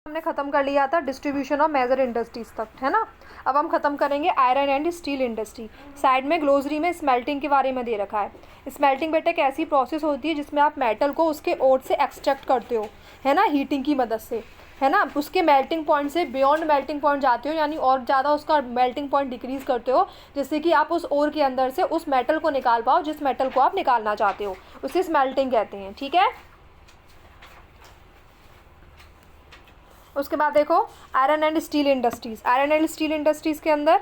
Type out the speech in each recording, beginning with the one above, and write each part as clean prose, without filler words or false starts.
हमने ख़त्म कर लिया था डिस्ट्रीब्यूशन ऑफ मेजर इंडस्ट्रीज़ तक, है ना। अब हम ख़त्म करेंगे iron and steel industry. Side में ग्लोसरी में स्मेल्टिंग के बारे में दे रखा है। स्मेल्टिंग बेटा एक ऐसी प्रोसेस होती है जिसमें आप मेटल को उसके ओर से एक्सट्रैक्ट करते हो, है ना, हीटिंग की मदद से, है ना। उसके मेल्टिंग पॉइंट से बियॉन्ड मेल्टिंग पॉइंट जाते हो, यानी और ज़्यादा उसका मेल्टिंग पॉइंट डिक्रीज़ करते हो, जिससे कि आप उस ओर के अंदर से उस मेटल को निकाल पाओ जिस मेटल को आप निकालना चाहते हो, उसे स्मेल्टिंग कहते हैं, ठीक है। उसके बाद देखो iron and steel industries. Iron and steel industries के अंदर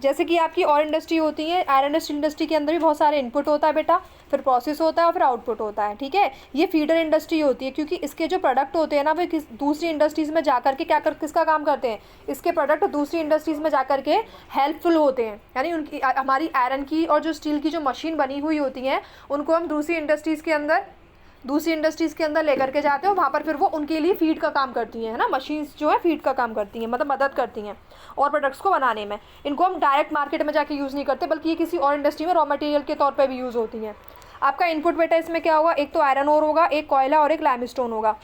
जैसे कि आपकी और इंडस्ट्री होती है, आयरन एंड स्टील इंडस्ट्री के अंदर भी बहुत सारे इनपुट होता है बेटा, फिर प्रोसेस होता है और फिर आउटपुट होता है, ठीक है। ये फीडर इंडस्ट्री होती है क्योंकि इसके जो प्रोडक्ट होते हैं ना वो दूसरी इंडस्ट्रीज़ में जाकर के किसका काम करते हैं, इसके प्रोडक्ट दूसरी इंडस्ट्रीज़ में जाकर के हेल्पफुल होते हैं, यानी उनकी हमारी आयरन की और जो स्टील की जो मशीन बनी हुई होती हैं उनको हम दूसरी इंडस्ट्रीज़ के अंदर लेकर के जाते हो, वहाँ पर फिर वो उनके लिए फीड का काम करती हैं, है ना। मशीन्स जो है फीड का काम करती हैं, मतलब मदद करती हैं और प्रोडक्ट्स को बनाने में। इनको हम डायरेक्ट मार्केट में जाके यूज़ नहीं करते, बल्कि ये किसी और इंडस्ट्री में रॉ मटेरियल के तौर पर भी यूज़ होती हैं। आपका इनपुट बेटा इसमें क्या होगा, एक तो आयरन ओर होगा, एक कोयला और एक लाइमस्टोन होगा।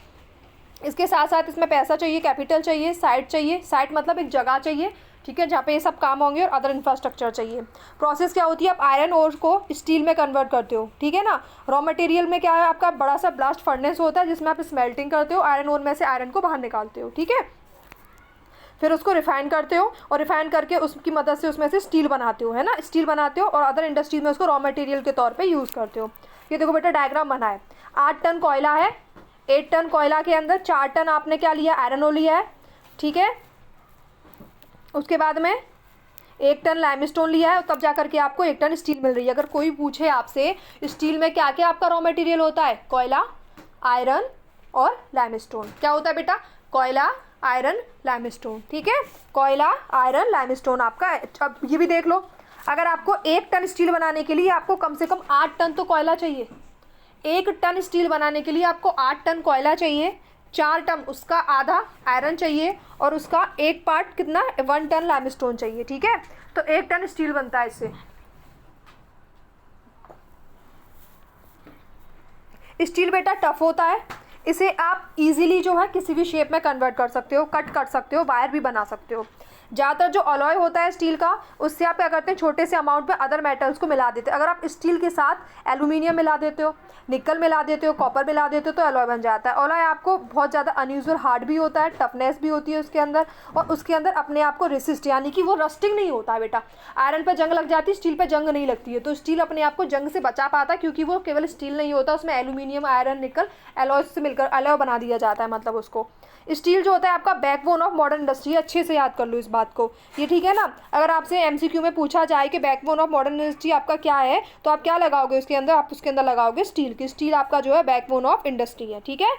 इसके साथ साथ इसमें पैसा चाहिए, कैपिटल चाहिए, साइट चाहिए, साइट मतलब एक जगह चाहिए, ठीक है, जहाँ पे ये सब काम होंगे, और अदर इंफ्रास्ट्रक्चर चाहिए। प्रोसेस क्या होती है, आप आयरन ओर को स्टील में कन्वर्ट करते हो, ठीक है ना। रॉ मटेरियल में क्या है, आपका बड़ा सा ब्लास्ट फर्नेस होता है जिसमें आप स्मेल्टिंग करते हो, आयरन ओर में से आयरन को बाहर निकालते हो, ठीक है। फिर उसको रिफाइन करते हो और रिफाइन करके उसकी मदद से उसमें से स्टील बनाते हो, है ना, स्टील बनाते हो और अदर इंडस्ट्रीज में उसको रॉ मटेरियल के तौर पे यूज़ करते हो। ये देखो बेटा डायग्राम बना है, 8 टन कोयला है, 8 टन कोयला के अंदर 4 टन आपने क्या लिया, आयरन ओर लिया है, ठीक है। उसके बाद में 1 टन लाइमस्टोन लिया है, तब जा करके आपको 1 टन स्टील मिल रही है। अगर कोई पूछे आपसे स्टील में क्या क्या आपका रॉ मटेरियल होता है, कोयला, आयरन और लाइमस्टोन। क्या होता है बेटा, कोयला, आयरन, लाइमस्टोन, ठीक है, कोयला, आयरन, लाइमस्टोन आपका। अब ये भी देख लो, अगर आपको 1 टन स्टील बनाने के लिए आपको कम से कम 8 टन तो कोयला चाहिए। 1 टन स्टील बनाने के लिए आपको 8 टन कोयला चाहिए, 4 टन उसका आधा आयरन चाहिए और उसका 1 पार्ट कितना, 1 टन लाइमस्टोन चाहिए, ठीक है। तो 1 टन स्टील बनता है इससे। स्टील बेटा टफ होता है, इसे आप इजीली जो है किसी भी शेप में कन्वर्ट कर सकते हो, कट कर सकते हो, वायर भी बना सकते हो। ज़्यादातर जो अलॉय होता है स्टील का, उससे आप क्या करते हैं, छोटे से अमाउंट में अदर मेटल्स को मिला देते हैं। अगर आप स्टील के साथ एल्यूमिनियम मिला देते हो, निकल मिला देते हो, कॉपर मिला देते हो, तो अलॉय बन जाता है। अलॉय आपको बहुत ज़्यादा अनयूजुअल हार्ड भी होता है, टफनेस भी होती है उसके अंदर, और उसके अंदर अपने आप को रेसिस्ट, यानी कि वो रस्टिंग नहीं होता है बेटा। आयरन पर जंग लग जाती है, स्टील पर जंग नहीं लगती है, तो स्टील अपने आप को जंग से बचा पाता है, क्योंकि वो केवल स्टील नहीं होता, उसमें एल्यूमिनियम, आयरन, निकल, एलॉयज से मिलकर अलॉय बना दिया जाता है, मतलब उसको। स्टील जो होता है आपका बैकबोन ऑफ मॉडर्न इंडस्ट्री, अच्छे से याद कर लो इस बात को, ये ठीक है ना। अगर आपसे एमसीक्यू में पूछा जाए कि बैकबोन ऑफ मॉडर्न इंडस्ट्री आपका क्या है, तो आप क्या लगाओगे उसके अंदर, आप उसके अंदर लगाओगे स्टील की। स्टील आपका जो है बैकबोन ऑफ इंडस्ट्री है, ठीक है।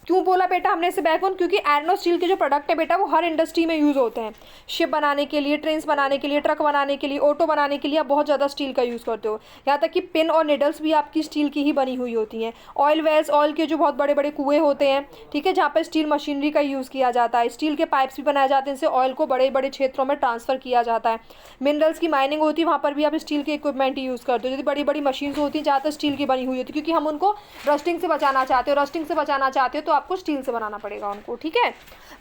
क्यों बोला बेटा हमने इसे बैकबोन, क्योंकि आयरन और स्टील के जो प्रोडक्ट है बेटा वो हर इंडस्ट्री में यूज़ होते हैं। शिप बनाने के लिए, ट्रेन्स बनाने के लिए, ट्रक बनाने के लिए, ऑटो बनाने के लिए आप बहुत ज़्यादा स्टील का यूज़ करते हो। यहाँ तक कि पिन और निडल्स भी आपकी स्टील की ही बनी हुई होती हैं। ऑयल वेल्स, ऑयल के जो बहुत बड़े बड़े कुएँ होते हैं, ठीक है, जहाँ पर स्टील मशीनरी का यूज़ किया जाता है। स्टील के पाइप्स भी बनाए जाते हैं, इनसे ऑयल को बड़े बड़े क्षेत्रों में ट्रांसफ़र किया जाता है। मिनरल्स की माइनिंग होती है, वहाँ पर भी आप स्टील के इक्विपमेंट ही यूज़ करते हो। यदि बड़ी बड़ी मशीन्स होती हैं ज़्यादातर स्टील की बनी हुई होती है, क्योंकि हम उनको रस्टिंग से बचाना चाहते हो। रस्टिंग से बचाना चाहते हो तो आपको स्टील से बनाना पड़ेगा उनको, ठीक है।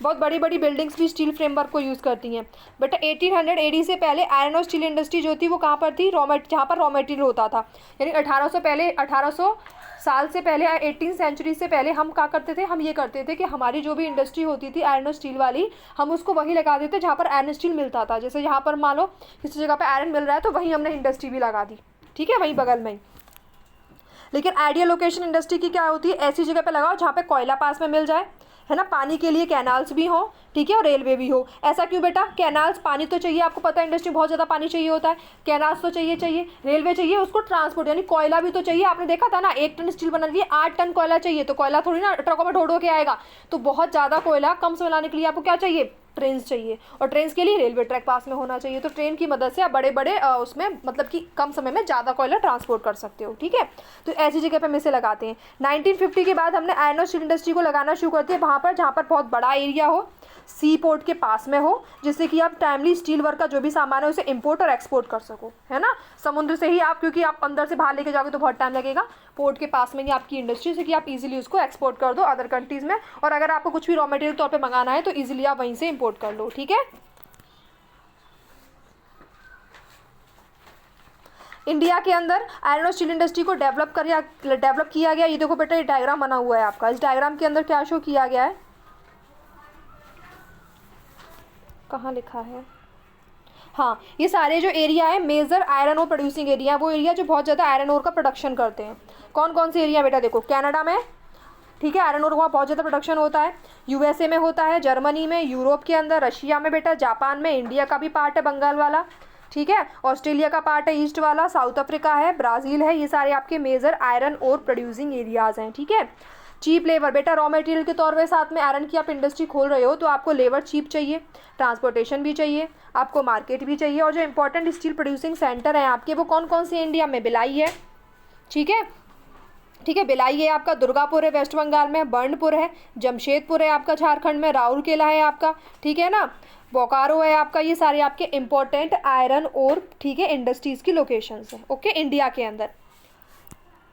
बहुत बड़ी बड़ी बिल्डिंग्स भी स्टील फ्रेमवर्क को यूज़ करती हैं। बट 1800 एडी से पहले आयरन और स्टील इंडस्ट्री जो थी वो कहाँ पर थी, जहाँ पर रॉ मटेरियल होता था। यानी 1800 साल से पहले, 18 सेंचुरी से पहले हम क्या करते थे, हम ये करते थे कि हमारी जो भी इंडस्ट्री होती थी आयरन और स्टील वाली, हम उसको वहीं लगा देते जहाँ पर आयरन स्टील मिलता था। जैसे यहाँ पर मान लो किसी जगह पर आयरन मिल रहा है तो वहीं हमने इंडस्ट्री भी लगा दी, ठीक है, वहीं बगल में ही। लेकिन आइडियल लोकेशन इंडस्ट्री की क्या होती है, ऐसी जगह पे लगाओ जहाँ पे कोयला पास में मिल जाए, है ना, पानी के लिए कैनाल्स भी हो, ठीक है, और रेलवे भी हो। ऐसा क्यों बेटा, कैनाल्स, पानी तो चाहिए, आपको पता है इंडस्ट्री बहुत ज़्यादा पानी चाहिए होता है, कैनाल्स तो चाहिए, रेलवे चाहिए, उसको ट्रांसपोर्ट यानी कोयला भी तो चाहिए। आपने देखा था ना, 1 टन स्टील बना रही है, 8 टन कोयला चाहिए, तो कोयला थोड़ी ना ट्रकों में ढोड़ के आएगा। तो बहुत ज़्यादा कोयला कम समय लाने के लिए आपको क्या चाहिए, ट्रेन्स चाहिए, और ट्रेन्स के लिए रेलवे ट्रैक पास में होना चाहिए। तो ट्रेन की मदद से आप बड़े बड़े उसमें मतलब कि कम समय में ज़्यादा कोयला ट्रांसपोर्ट कर सकते हो, ठीक है। तो ऐसी जगह पे हम इसे लगाते हैं। 1950 के बाद हमने आयरन और स्टील इंडस्ट्री को लगाना शुरू करती है वहाँ पर जहाँ पर बहुत बड़ा एरिया हो, सी पोर्ट के पास में हो, जिससे कि आप टाइमली स्टील वर्क का जो भी सामान है उसे इंपोर्ट और एक्सपोर्ट कर सको, है ना। समुद्र से ही आप, क्योंकि आप अंदर से बाहर लेके जाओगे तो बहुत टाइम लगेगा, पोर्ट के पास में ही आपकी इंडस्ट्री से कि आप इजीली उसको एक्सपोर्ट कर दो अदर कंट्रीज़ में, और अगर आपको कुछ भी रॉ मटेरियल तौर पे मंगाना है तो इजीली आप वहीं से इंपोर्ट कर लो, ठीक है। इंडिया के अंदर आयरन और स्टील इंडस्ट्री को डेवलप किया गया। ये देखो बेटा, ये डायग्राम बना हुआ है आपका। इस डायग्राम के अंदर क्या शो किया गया है, कहाँ लिखा है, हाँ, ये सारे जो एरिया है मेजर आयरन और प्रोड्यूसिंग एरिया है, वो एरिया जो बहुत ज़्यादा आयरन और का प्रोडक्शन करते हैं। कौन कौन से एरिया बेटा, देखो कनाडा में, ठीक है, आयरन और का बहुत ज़्यादा प्रोडक्शन होता है। यूएसए में होता है, जर्मनी में, यूरोप के अंदर, रशिया में बेटा, जापान में, इंडिया का भी पार्ट है बंगाल वाला, ठीक है, ऑस्ट्रेलिया का पार्ट है ईस्ट वाला, साउथ अफ्रीका है, ब्राज़ील है। ये सारे आपके मेजर आयरन और प्रोड्यूसिंग एरियाज़ हैं, ठीक है। चीप लेबर बेटा, रॉ मटेरियल के तौर पे साथ में आयरन की आप इंडस्ट्री खोल रहे हो तो आपको लेबर चीप चाहिए, ट्रांसपोर्टेशन भी चाहिए, आपको मार्केट भी चाहिए। और जो इंपॉर्टेंट स्टील प्रोड्यूसिंग सेंटर हैं आपके, वो कौन कौन से इंडिया में, भिलाई है, ठीक है, ठीक है, भिलाई है आपका, दुर्गापुर है वेस्ट बंगाल में, बर्नपुर है, जमशेदपुर है आपका झारखंड में, राउरकेला है आपका, ठीक है ना, बोकारो है आपका। ये सारे आपके इंपॉर्टेंट आयरन और, ठीक है, इंडस्ट्रीज़ की लोकेशंस हैं, ओके, इंडिया के अंदर।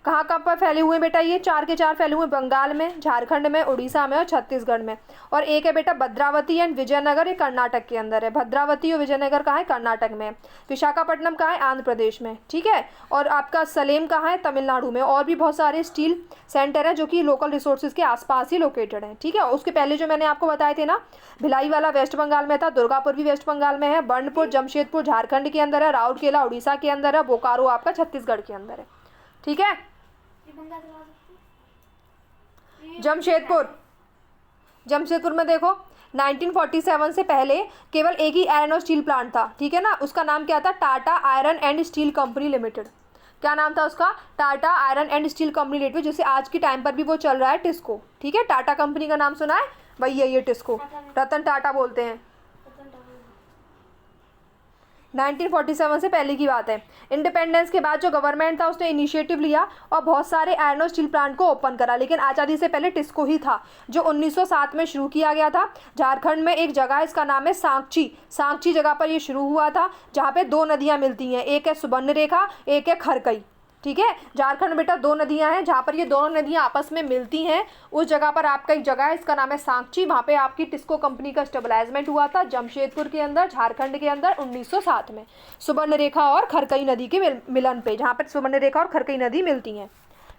कहाँ कहाँ पर फैले हुए हैं बेटा, ये 4 के 4 फैले हुए, बंगाल में, झारखंड में, उड़ीसा में और छत्तीसगढ़ में। और एक है बेटा भद्रावती एंड विजयनगर, ये कर्नाटक के अंदर है। भद्रावती और विजयनगर कहाँ है, कर्नाटक में। विशाखापट्टनम कहाँ है, आंध्र प्रदेश में, ठीक है। और आपका सलेम कहाँ है, तमिलनाडु में। और भी बहुत सारे स्टील सेंटर हैं जो कि लोकल रिसोर्सेज के आसपास ही लोकेटेड हैं, ठीक है। उसके पहले जो मैंने आपको बताए थे ना, भिलाई वाला वेस्ट बंगाल में था, दुर्गापुर भी वेस्ट बंगाल में है, बर्नपुर जमशेदपुर झारखंड के अंदर है, राउरकेला उड़ीसा के अंदर है, बोकारो आपका छत्तीसगढ़ के अंदर है, ठीक है। जमशेदपुर में देखो 1947 से पहले केवल एक ही आयरन और स्टील प्लांट था, ठीक है ना। उसका नाम क्या था, Tata iron and steel company limited. क्या नाम था उसका, Tata iron and steel company limited, जैसे आज के टाइम पर भी वो चल रहा है, टिस्को, ठीक है। टाटा कंपनी का नाम सुना है, वही है ये टिस्को, रतन टाटा बोलते हैं। 1947 से पहले की बात है। इंडिपेंडेंस के बाद जो गवर्नमेंट था उसने इनिशिएटिव लिया और बहुत सारे आयरन और स्टील प्लांट को ओपन करा, लेकिन आज़ादी से पहले टिस्को ही था जो 1907 में शुरू किया गया था। झारखंड में एक जगह है, इसका नाम है सांची जगह पर ये शुरू हुआ था, जहाँ पे 2 नदियाँ मिलती हैं, एक है सुवर्णरेखा, एक है खरकई, ठीक है। झारखंड में बेटा 2 नदियां हैं जहाँ पर ये दोनों नदियां आपस में मिलती हैं। उस जगह पर आपका एक जगह है, इसका नाम है सांची, वहाँ पे आपकी टिस्को कंपनी का स्टेबलाइजमेंट हुआ था जमशेदपुर के अंदर, झारखंड के अंदर 1907 में, सुवर्णरेखा और खरकई नदी के मिलन पे, जहाँ पर सुवर्णरेखा और खरकई नदी मिलती हैं,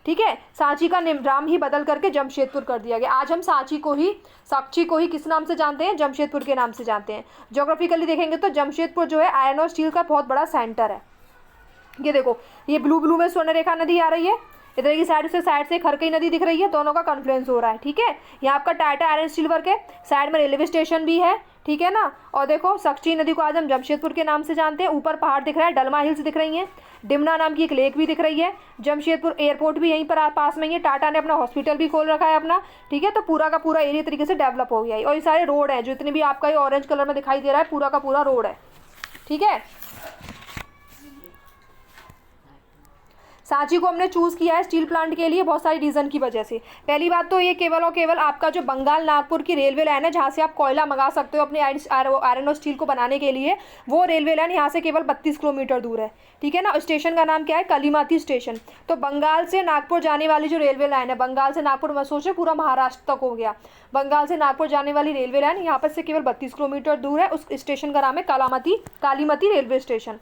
ठीक है। सांची का नाम ही बदल करके जमशेदपुर कर दिया गया। आज हम साक्षी को ही किस नाम से जानते हैं, जमशेदपुर के नाम से जानते हैं। ज्योग्राफिकली देखेंगे तो जमशेदपुर जो है आयरन और स्टील का बहुत बड़ा सेंटर है। ये देखो, ये ब्लू में स्वर्णरेखा नदी आ रही है, इधर की साइड से खरकई नदी दिख रही है, दोनों का कॉन्फ्लुएंस हो रहा है, ठीक है। यहाँ आपका टाटा आयरन स्टील वर्क है, साइड में रेलवे स्टेशन भी है, ठीक है ना। और देखो सक्ची नदी को आज हम जमशेदपुर के नाम से जानते हैं। ऊपर पहाड़ दिख रहा है, डलमा हिल्स दिख रही हैं, डिमना नाम की एक लेक भी दिख रही है। जमशेदपुर एयरपोर्ट भी यहीं पर पास में ही है, टाटा ने अपना हॉस्पिटल भी खोल रखा है अपना, ठीक है। तो पूरा का पूरा एरिया तरीके से डेवलप हो गया है। और ये सारे रोड हैं, जितने भी आपका ये ऑरेंज कलर में दिखाई दे रहा है, पूरा का पूरा रोड है, ठीक है। सांची को हमने चूज़ किया है स्टील प्लांट के लिए बहुत सारी रीज़न की वजह से। पहली बात तो ये केवल और केवल आपका जो बंगाल नागपुर की रेलवे लाइन है, जहाँ से आप कोयला मंगा सकते हो अपने आयरन और स्टील को बनाने के लिए, वो रेलवे लाइन यहाँ से केवल 32 किलोमीटर दूर है, ठीक है ना। स्टेशन का नाम क्या है, कालीमाती स्टेशन। तो बंगाल से नागपुर जाने वाली जो रेलवे लाइन है, बंगाल से नागपुर मैं सोच पूरा महाराष्ट्र तक हो गया, बंगाल से नागपुर जाने वाली रेलवे लाइन यहाँ पर से केवल 32 किलोमीटर दूर है। उस स्टेशन का नाम है कालीमती रेलवे स्टेशन,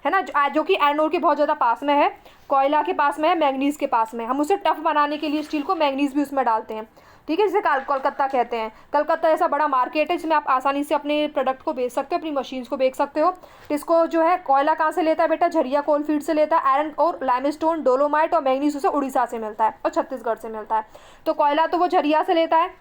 है ना, जो कि आयरन ओर के बहुत ज़्यादा पास में है, कोयला के पास में है, मैंगनीज़ के पास में। हम उसे टफ बनाने के लिए स्टील को मैंगनीज़ भी उसमें डालते हैं, ठीक है, जिसे कोलकाता कहते हैं। कलकत्ता ऐसा बड़ा मार्केट है जिसमें आप आसानी से अपने प्रोडक्ट को बेच सकते हो, अपनी मशीन्स को बेच सकते हो। इसको जो है कोयला कहाँ से लेता है बेटा, झरिया कोल फील्ड से लेता है। आयरन और लाइमस्टोन, डोलोमाइट और मैंगनीज़ उसे उड़ीसा से मिलता है और छत्तीसगढ़ से मिलता है। तो कोयला तो वो झरिया से लेता है,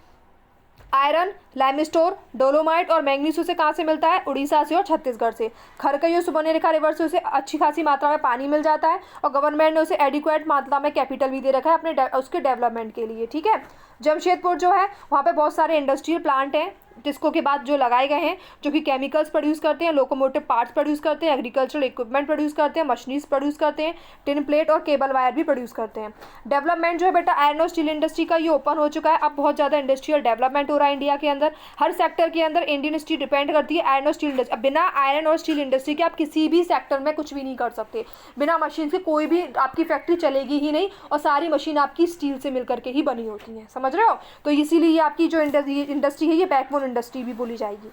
आयरन, लाइमस्टोन, डोलोमाइट और मैंगनीज उसे कहाँ से मिलता है, उड़ीसा से और छत्तीसगढ़ से। खरकई और सुवर्णरेखा रिवर से उसे अच्छी खासी मात्रा में पानी मिल जाता है और गवर्नमेंट ने उसे एडिक्वेट मात्रा में कैपिटल भी दे रखा है अपने उसके डेवलपमेंट के लिए, ठीक है। जमशेदपुर जो है वहाँ पे बहुत सारे इंडस्ट्रियल प्लांट हैं, टिस्को के बाद जो लगाए गए हैं, जो कि केमिकल्स प्रोड्यूस करते हैं, लोकोमोटिव पार्ट्स प्रोड्यूस करते हैं, एग्रीकल्चरल इक्विपमेंट प्रोड्यूस करते हैं, मशीनरीज प्रोड्यूस करते हैं, टिन प्लेट और केबल वायर भी प्रोड्यूस करते हैं। डेवलपमेंट जो है बेटा आयरन और स्टील इंडस्ट्री का ये ओपन हो चुका है। अब बहुत ज़्यादा इंडस्ट्रियल डेवलपमेंट हो रहा है इंडिया के अंदर। हर सेक्टर के अंदर इंडियन इंडस्ट्री डिपेंड करती है आयरन और स्टील इंडस्ट्री। अब बिना आयरन और स्टील इंडस्ट्री के आप किसी भी सेक्टर में कुछ भी नहीं कर सकते। बिना मशीन से कोई भी आपकी फैक्ट्री चलेगी ही नहीं, और सारी मशीन आपकी स्टील से मिल करके ही बनी होती हैं, समझ रहे हो। तो इसीलिए ये आपकी जो इंडस्ट्री है ये बैकबोन इंडस्ट्री भी बोली जाएगी।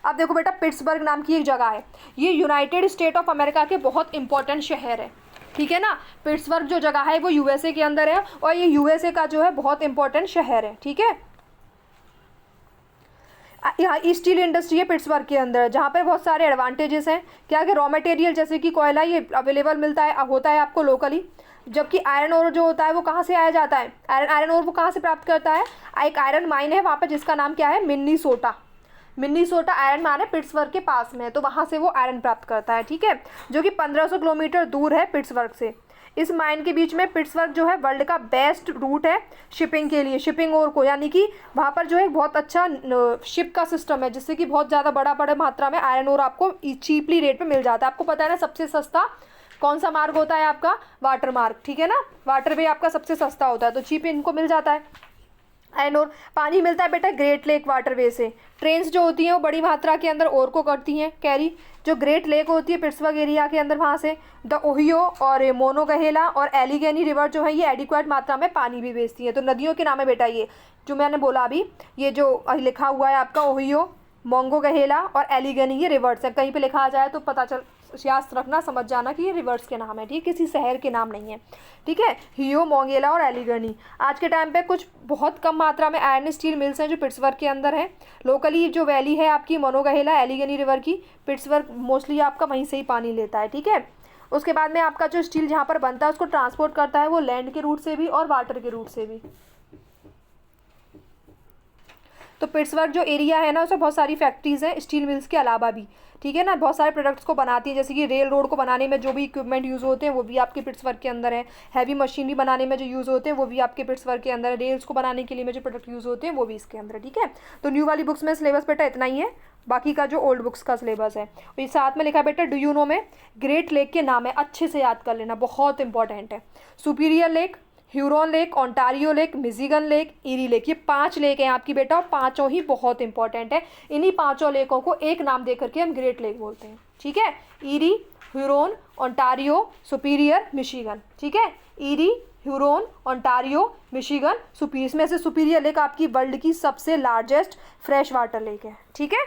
अब देखो बेटा, पिट्सबर्ग नाम की एक जगह है, ये यूनाइटेड स्टेट ऑफ अमेरिका के बहुत इंपॉर्टेंट शहर है, ठीक है ना। पिट्सबर्ग जो जगह है वो यूएसए के अंदर है, और ये यूएसए का जो है बहुत इंपॉर्टेंट शहर है, ठीक है। यहाँ स्टील इंडस्ट्री है पिट्सबर्ग के अंदर, जहाँ पर बहुत सारे एडवांटेजेस हैं। क्या कि रॉ मटेरियल जैसे कि कोयला ये अवेलेबल मिलता है, होता है आपको लोकली। जबकि आयरन ओर जो होता है वो कहाँ से आया जाता है, आयरन ओर वो कहाँ से प्राप्त करता है, एक आयरन माइन है वहाँ पर जिसका नाम क्या है, मिन्नीसोटा आयरन माइन है पिट्सबर्ग के पास में है, तो वहाँ से वो आयरन प्राप्त करता है, ठीक है, जो कि 1500 किलोमीटर दूर है पिट्सबर्ग से। इस माइन के बीच में पिट्सबर्ग जो है वर्ल्ड का बेस्ट रूट है शिपिंग के लिए, शिपिंग ओर को, यानी कि वहाँ पर जो है बहुत अच्छा शिप का सिस्टम है, जिससे कि बहुत ज़्यादा बड़ा मात्रा में आयरन ओर आपको चीपली रेट पे मिल जाता है। आपको पता है ना सबसे सस्ता कौन सा मार्ग होता है आपका, वाटर मार्ग, ठीक है ना। वाटर वे आपका सबसे सस्ता होता है, तो चीप इनको मिल जाता है आयरन ओर। पानी मिलता है बेटा ग्रेट लेक वाटरवे से। ट्रेन्स जो होती हैं वो बड़ी मात्रा के अंदर ओर को करती हैं कैरी। जो ग्रेट लेक होती है पिट्सबर्ग एरिया के अंदर, वहाँ से द ओहियो और मोनोगहेला और एलिगेनी रिवर जो है ये एडिक्वेट मात्रा में पानी भी भेजती है। तो नदियों के नाम है बेटा ये जो मैंने बोला अभी, ये जो लिखा हुआ है आपका ओहियो, मोंगोगहेला और एलिगेनी, ये रिवर्स है। कहीं पे लिखा आ जाए तो पता चल, याद रखना, समझ जाना कि ये रिवर्स के नाम है, ठीक, किसी शहर के नाम नहीं है, ठीक है। हियो, मोंगेला और एलिगनी। आज के टाइम पे कुछ बहुत कम मात्रा में आयरन स्टील मिल्स हैं जो पिट्सबर्ग के अंदर है। लोकली जो वैली है आपकी मोनोगहेला एलिगनी रिवर की, पिट्सबर्ग मोस्टली आपका वहीं से ही पानी लेता है, ठीक है। उसके बाद में आपका जो स्टील जहाँ पर बनता है उसको ट्रांसपोर्ट करता है वो लैंड के रूट से भी और वाटर के रूट से भी। तो पिट्सबर्ग जो एरिया है ना उसमें बहुत सारी फैक्ट्रीज़ हैं स्टील मिल्स के अलावा भी, ठीक है ना। बहुत सारे प्रोडक्ट्स को बनाती है, जैसे कि रेल रोड को बनाने में जो भी इक्विपमेंट यूज़ होते हैं वो भी आपके पिट्सबर्ग के अंदर है। हैवी मशीनरी बनाने में जो यूज़ होते हैं वो भी आपके पिट्सबर्ग के अंदर है। रेल्स को बनाने के लिए में जो प्रोडक्ट यूज़ होते हैं वो भी इसके अंदर है, ठीक है। तो न्यू वाली बुक्स में सिलेबस बेटा इतना ही है, बाकी का जो ओल्ड बुक्स का सिलेबस है ये साथ में लिखा है बेटा। डू यू नो में ग्रेट लेक के नाम है, अच्छे से याद कर लेना, बहुत इंपॉर्टेंट है। Superior lake, Huron lake, Ontario lake, Michigan lake, eerie lake, ये 5 लेक हैं आपकी बेटा, और पाँचों ही बहुत इंपॉर्टेंट है। इन्हीं 5 लेकों को एक नाम दे करके हम ग्रेट लेक बोलते हैं, ठीक है। Eerie, Huron, Ontario, superior, Michigan, ठीक है। Eerie, Huron, Ontario, Michigan, superior. इसमें से सुपीरियर लेक आपकी वर्ल्ड की सबसे लार्जेस्ट फ्रेश वाटर लेक है, ठीक है।